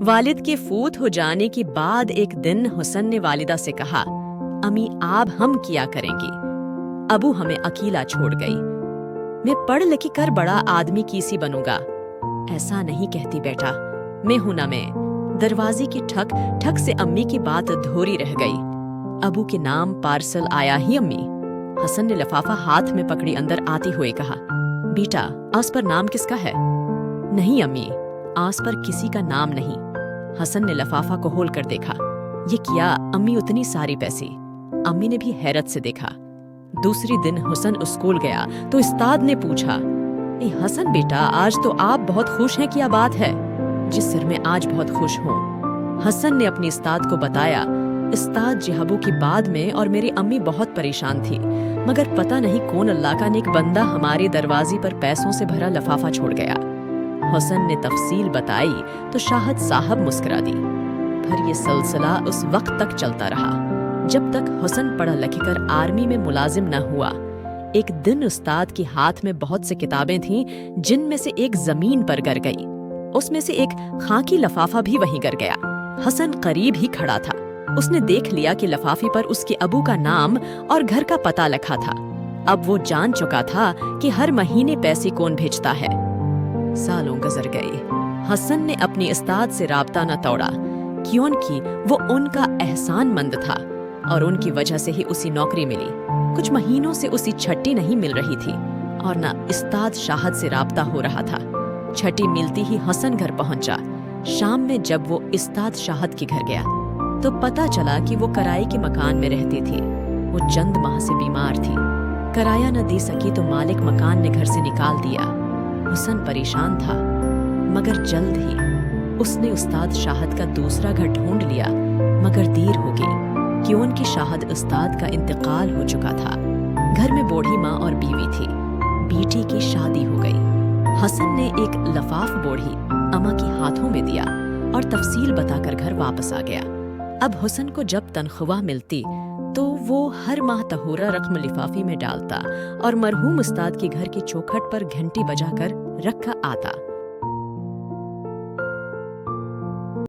والد کے فوت ہو جانے کے بعد ایک دن حسن نے والدہ سے کہا، امی اب ہم کیا کریں گی؟ ابو ہمیں اکیلا چھوڑ گئی۔ میں پڑھ لکھ کر بڑا آدمی کیسی بنوں گا؟ ایسا نہیں کہتی بیٹا، میں ہوں نا میں۔ دروازے کی ٹھک ٹھک سے امی کی بات دھوری رہ گئی۔ ابو کے نام پارسل آیا ہی امی؟ حسن نے لفافہ ہاتھ میں پکڑی اندر آتے ہوئے کہا، بیٹا آس پر نام کس کا ہے؟ نہیں امی، آس پر کسی کا نام نہیں۔ حسن نے لفافہ کو کھول کر دیکھا۔ یہ کیا امی اتنی ساری پیسے؟ امی نے بھی حیرت سے دیکھا۔ دوسری دن حسن اسکول گیا تو استاد نے پوچھا، اے حسن بیٹا آج تو آپ بہت خوش ہیں، کیا بات ہے؟ جس سر میں آج بہت خوش ہوں۔ حسن نے اپنی استاد کو بتایا، استاد جہبو کی بعد میں اور میری امی بہت پریشان تھی، مگر پتہ نہیں کون اللہ کا نیک بندہ ہمارے دروازے پر پیسوں سے بھرا لفافہ چھوڑ گیا۔ حسن نے تفصیل بتائی تو شاہد صاحب مسکرا دی۔ پھر یہ سلسلہ اس وقت تک چلتا رہا جب تک حسن پڑھ لکھ کر آرمی میں ملازم نہ ہوا۔ ایک دن استاد کے ہاتھ میں بہت سے کتابیں تھیں، جن میں سے ایک زمین پر گر گئی۔ اس میں سے ایک خاکی لفافہ بھی وہیں گر گیا۔ حسن قریب ہی کھڑا تھا۔ اس نے دیکھ لیا کہ لفافے پر اس کے ابو کا نام اور گھر کا پتہ لکھا تھا۔ اب وہ جان چکا تھا کہ ہر مہینے پیسے کون بھیجتا ہے۔ سالوں گزر گئے۔ حسن نے اپنی استاد سے رابطہ نہ توڑا، کیونکہ وہ ان کا احسان مند تھا اور ان کی وجہ سے ہی اسی نوکری ملی۔ کچھ مہینوں سے اسی چھٹی نہیں مل رہی تھی اور نہ استاد شاہد سے رابطہ ہو رہا تھا۔ چھٹی ملتی ہی حسن گھر پہنچا۔ شام میں جب وہ استاد شاہد کے گھر گیا تو پتہ چلا کہ وہ کرائے کے مکان میں رہتی تھی۔ وہ چند ماہ سے بیمار تھی۔ کرایہ نہ دے سکی تو مالک مکان نے گھر سے نکال دیا۔ حسن پریشان تھا، مگر جلد ہی اس نے استاد شاہد کا دوسرا گھر ڈھونڈ لیا، مگر دیر ہو گئی کیونکہ شاہد استاد کا انتقال ہو چکا تھا۔ گھر میں بوڑھی ماں اور بیوی تھی۔ بیٹی کی شادی ہو گئی۔ حسن نے ایک لفاف بوڑھی اماں کے ہاتھوں میں دیا اور تفصیل بتا کر گھر واپس آ گیا۔ اب حسن کو جب تنخواہ ملتی تو وہ ہر ماہ تہورا رقم لفافے میں ڈالتا اور مرحوم استاد کے گھر کی چوکھٹ پر گھنٹی بجا کر رکھا آتا۔